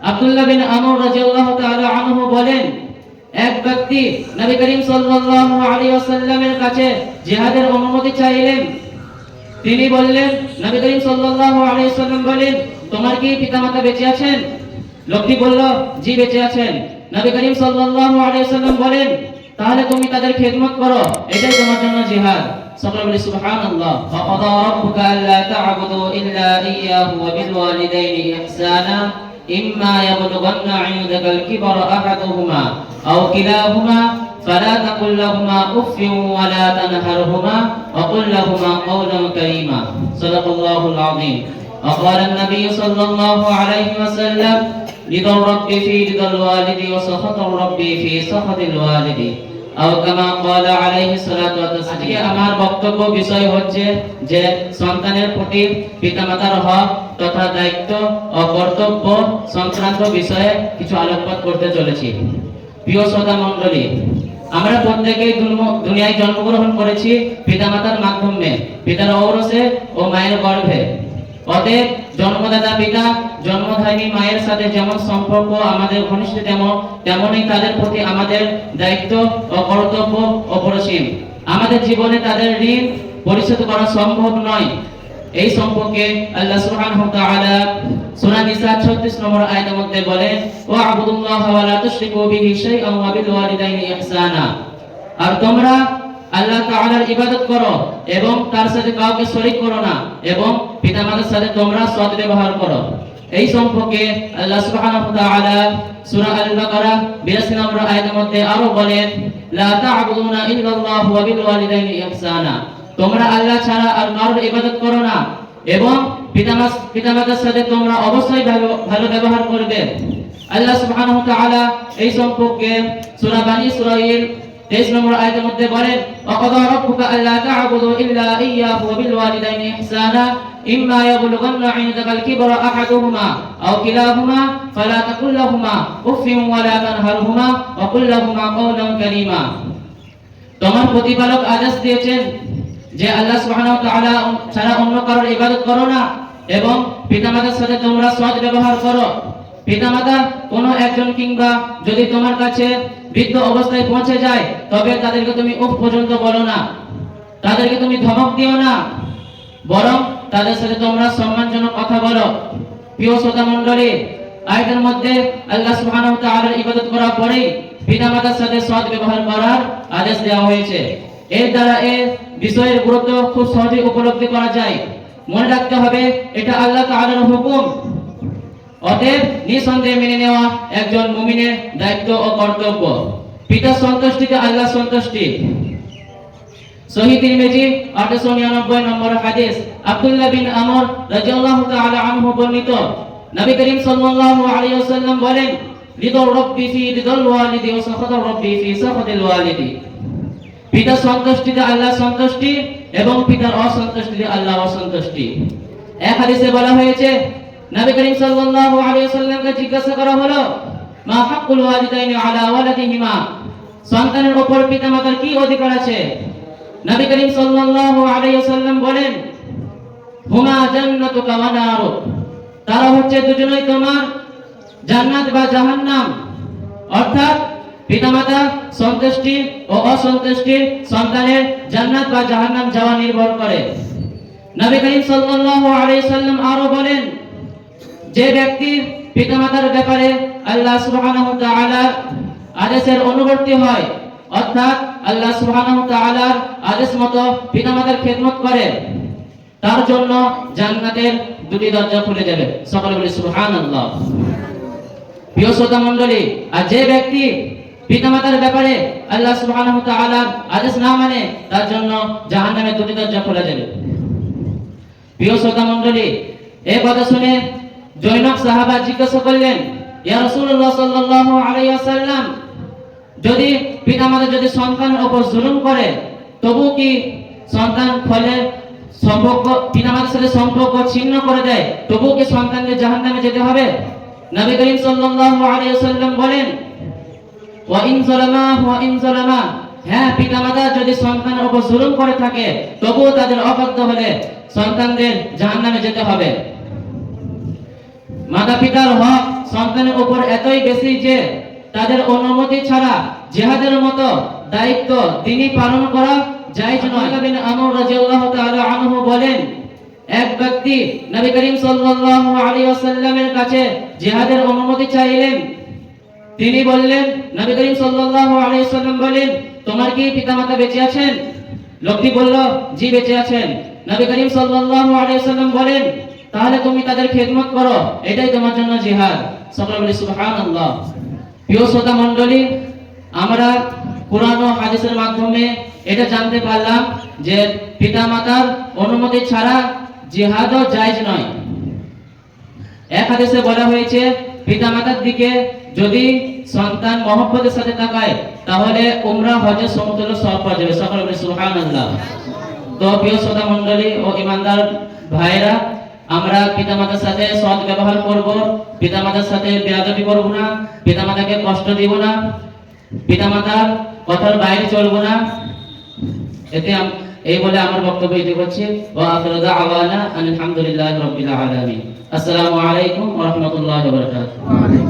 আব্দুল্লাহ বিন আমর রাদিয়াল্লাহু তাআলা আনহু বলেন, এক ব্যক্তি নবী করিম সাল্লাল্লাহু আলাইহি ওয়াসাল্লামের কাছে জিহাদের অনুমতি চাইলেন। তিনি বললেন, নবী করিম সাল্লাল্লাহু আলাইহি ওয়াসাল্লাম বলেন, তোমার কি পিতামাতা বেঁচে আছেন? লোকটি বলল, জি বেঁচে আছেন। নবী করিম সাল্লাল্লাহু আলাইহি ওয়াসাল্লাম বলেন, তাহলে তুমি তাদের খেদমত করো, এটাই তোমার জন্য জিহাদ। সকলে বলি সুবহানাল্লাহ। ওয়া ক্বাদা রাব্বুকা আল্লা তা'বুদু ইল্লা ইয়্যাহু ওয়া বিল ওয়ালিদাইনি ইহসানা ইম্মা ইয়াবলুগান্না 'ইনদাকাল কিবরা আহাদুহুমা আও কিলাহুমা فلا تقل لهما اف ولا تنهرهما وقل لهما قولا كريما صدق الله العظيم وقال النبي صلى الله عليه وسلم رضا الرب في رضا الوالد وسخط الرب في سخط الوالد أو كما قال عليه الصلاة والسلام। আমার বক্তব্য বিষয় হচ্ছে যে সন্তানের প্রতি পিতামাতার হক তথা দায়িত্ব ও কর্তব্য সংক্রান্ত বিষয়ে কিছু আলোকপাত করতে চলেছি। প্রিয় শ্রোতা মণ্ডলী, আমরা প্রত্যেকেই দুনিয়ায় জন্মগ্রহণ করেছি পিতামাতার মাধ্যমে, পিতার ঔরসে ও মায়ের গর্ভে। অতএব জন্মদাতা পিতা জন্মধারিণী মায়ের সাথে যেমন সম্পর্ক আমাদের ঘনিষ্ঠ, তেমনই তাদের প্রতি আমাদের দায়িত্ব ও কর্তব্য অপরিসীম। আমাদের জীবনে তাদের ঋণ পরিশোধ করা সম্ভব নয়। এই সম্পর্কে আল্লাহ সুবহানাহু ওয়া তাআলা সূরা নিসা 36 নম্বর আয়াতের মধ্যে বলেন, ওয়া আবুদুল্লাহ ওয়া লা তুশরিকু বিহি শাইআন ওয়া বিল ওয়ালিদাইনি ইহসানা। আর তোমরা আল্লাহ তাআলার ইবাদত করো এবং তার সাথে কাউকে শরীক করো না, এবং পিতামাতার সাথে তোমরা সৎ ব্যবহার করো। এই সম্পর্কে আল্লাহ সুবহানাহু ওয়া তাআলা সূরা আল-বাকারা 82 নম্বর আয়াতের মধ্যে আরো বলেন, লা তা'বুদুনা ইল্লাল্লাহ ওয়া বিল ওয়ালিদাইনি ইহসানা। তোমরা আল্লাহ ছাড়া আর কারোর ইবাদত করো না, এবং পিতামাতার সাথে তোমরা অবশ্যই ভালো ব্যবহার করবে। আল্লাহ সুবহানাহু ওয়া তাআলা এই সম্পর্কে সূরা বানী ইসরাঈল 23 নম্বর আয়াতের মধ্যে বলেন, ওয়া ক্বাদা রাব্বুকা আল্লা তা'বুদু ইল্লা ইয়্যাহু ওয়া বিল ওয়ালিদাইনি ইহসানা ইম্মা ইয়াবলুগান্না 'ইনদাকাল কিবরা আহাদুহুমা আও কিলাহুমা ফালা তাকুল লাহুমা উফফিন ওয়া লা তানহারহুমা ওয়া কুল লাহুমা কওলান কারীমা। তোমার প্রতিপালক আদেশ দিয়েছেন যে আল্লাহ সুবহানাহু ওয়া তাআলা ছাড়া অন্য কারোর ইবাদত করো না, এবং পিতামাতার সাথে তোমরা সৎ ব্যবহার করো। পিতামাতা কোনো একজন কিংবা যদি তোমার কাছে বৃদ্ধ অবস্থায় পৌঁছে যায়, তবে তাদেরকে তুমি উফ পর্যন্ত বলো না, তাদেরকে তুমি ধমক দিও না, বরং তাদের সাথে তোমরা সম্মানজনক কথা বলো। প্রিয় শ্রোতা মণ্ডলী, আয়াতের মধ্যে আল্লাহ সুবহানাহু ওয়া তাআলার ইবাদত করার পরেই পিতামাতার সাথে সৎ ব্যবহার করার আদেশ দেওয়া হয়েছে। এর দ্বারা এই বিষয়ের গুরুত্ব খুব সহজেই উপলব্ধি করা যায়। মনে রাখতে হবে, এটা আল্লাহ তাআলার হুকুম, অতএব নিঃসন্দেহে মেনে নেওয়া একজন মুমিনের দায়িত্ব ও কর্তব্য। পিতার সন্তুষ্টিতে আল্লাহ সন্তুষ্টি। সহিহ তিরমিজি 899 নম্বর হাদিস, আব্দুল্লাহ বিন আমর রাদিয়াল্লাহু তাআলা আনহু বর্ণিত, নবী করিম সাল্লাল্লাহু আলাইহি ওয়াসাল্লাম বলেন, রিদা রাব্বি ফি রিদাল ওয়ালিদি ওয়া সাখাতা রাব্বি ফি সাখাতিল ওয়ালিদি। পিতার সন্তুষ্টিতে আল্লাহ সন্তুষ্টি এবং পিতার অসন্তুষ্টিতে আল্লাহ অসন্তুষ্টি। এক হাদিসে বলা হয়েছে, নবী করিম সাল্লাল্লাহু আলাইহি ওয়াসাল্লামকে জিজ্ঞাসা করা হলো, মা হাক্কুল ওয়ালিদাইনি আলা ওয়ালাদিহিমা, সন্তানের উপর পিতামাতার কি অধিকার আছে? নবী করিম সাল্লাল্লাহু আলাইহি ওয়াসাল্লাম বলেন, হুমা জান্নাতুকা ওয়া নারুক, তারা হচ্ছে দুজনেই তোমার জান্নাত বা জাহান্নাম। অর্থাৎ পিতামাতা সন্তুষ্টি ও অসন্তুষ্টি সন্তানের জান্নাত বা জাহান্নাম যাওয়া নির্ভর করে। নবী করিম সাল্লাল্লাহু আলাইহি ওয়াসাল্লাম আরো বলেন, যে ব্যক্তি পিতামাতার ব্যাপারে আল্লাহ সুবহানাহু ওয়া তাআলার আদেশের অনুবর্তী হয়, অর্থাৎ আল্লাহ সুবহানাহু ওয়া তাআলার আদেশ মতো পিতামাতার খেদমত করে, তার জন্য জান্নাতের দুটি দরজা খুলে যাবে। সকলে বলি সুবহানাল্লাহ। প্রিয় শ্রোতা মণ্ডলী, আর যে ব্যক্তি পিতামাতার ব্যাপারে আল্লাহ সুবহানাহু ওয়া তাআলার আদেশ না মানে, তার জন্য জাহান্নামের দুটি দরজা খুলে যাবে। প্রিয় শ্রোতা মণ্ডলী, এই কথা শুনে জৈনব সাহাবা জিজ্ঞাসা করলেন, ইয়া রাসূলুল্লাহ সাল্লাল্লাহু আলাইহি ওয়াসাল্লাম, যদি পিতামাতা যদি সন্তানের উপর জুলুম করে, তবু কি সন্তান ফলে সম্পর্ক পিতামাতার সাথে সম্পর্ক ছিন্ন করে দেয়, তবু কি সন্তানকে জাহান্নামে যেতে হবে? নবী করিম সাল্লাল্লাহু আলাইহি ওয়াসাল্লাম বলেন, ওয়া ইন যালামা, হ্যাঁ, পিতামাতা যদি সন্তানের উপর জুলুম করে থাকে, তবুও তাদের অবাধ্য হলে সন্তানদের জাহান্নামে যেতে হবে। মাতা পিতার হক সন্তানের উপর এতই বেশি যে তাদের অনুমতি ছাড়া জিহাদের মতো দায়িত্ব তিনি পালন করা জায়েজ নয়। আব্দুল্লাহ বিন আমর রাদিয়াল্লাহু তাআলা আনহু বলেন, এক ব্যক্তি নবী করিম সাল্লাল্লাহু আলাইহি ওয়াসাল্লামের কাছে জিহাদের অনুমতি চাইলেন। তিনি বললেন, নবী করিম সাল্লাল্লাহু আলাইহি ওয়াসাল্লাম বলেন, তোমার কি পিতামাতা বেঁচে আছেন? লোকটি বলল, জি বেঁচে আছেন। নবী করিম সাল্লাল্লাহু আলাইহি ওয়াসাল্লাম বলেন, তাহলে তুমি তাদের খেদমত করো, এটাই তোমার জন্য জিহাদ। সকলে বলি সুবহানাল্লাহ। প্রিয় শ্রোতা মণ্ডলী, আমরা কুরআন ও হাদিসের মাধ্যমে এটা জানতে পারলাম যে পিতামাতার অনুমতি ছাড়া জিহাদও জায়েজ নয়। এক হাদিসে বলা হয়েছে, পিতামাতার দিকে যদি সন্তান মহব্বতের সাথে তাকায় তাহলে উমরা হজের সমতুল্য সওয়াব পাওয়া যাবে। সকলে বলি সুবহানাল্লাহ। তো প্রিয় শ্রোতা মণ্ডলী ও ঈমানদার ভাইরা, আমরা পিতামাতার সাথে সৎ ব্যবহার করব, পিতামাতার সাথে বেয়াদবি করব না, পিতামাতাকে কষ্ট দিব না, পিতামাতার কথার বাইরে চলব না। এতে এই বলে আমার বক্তব্য এটি করছি। ওয়া আখিরু দাওয়ানা আলহামদুলিল্লাহি রাব্বিল আলামিন। আসসালামু আলাইকুম ওয়া রাহমাতুল্লাহি ওয়া বারাকাতুহু।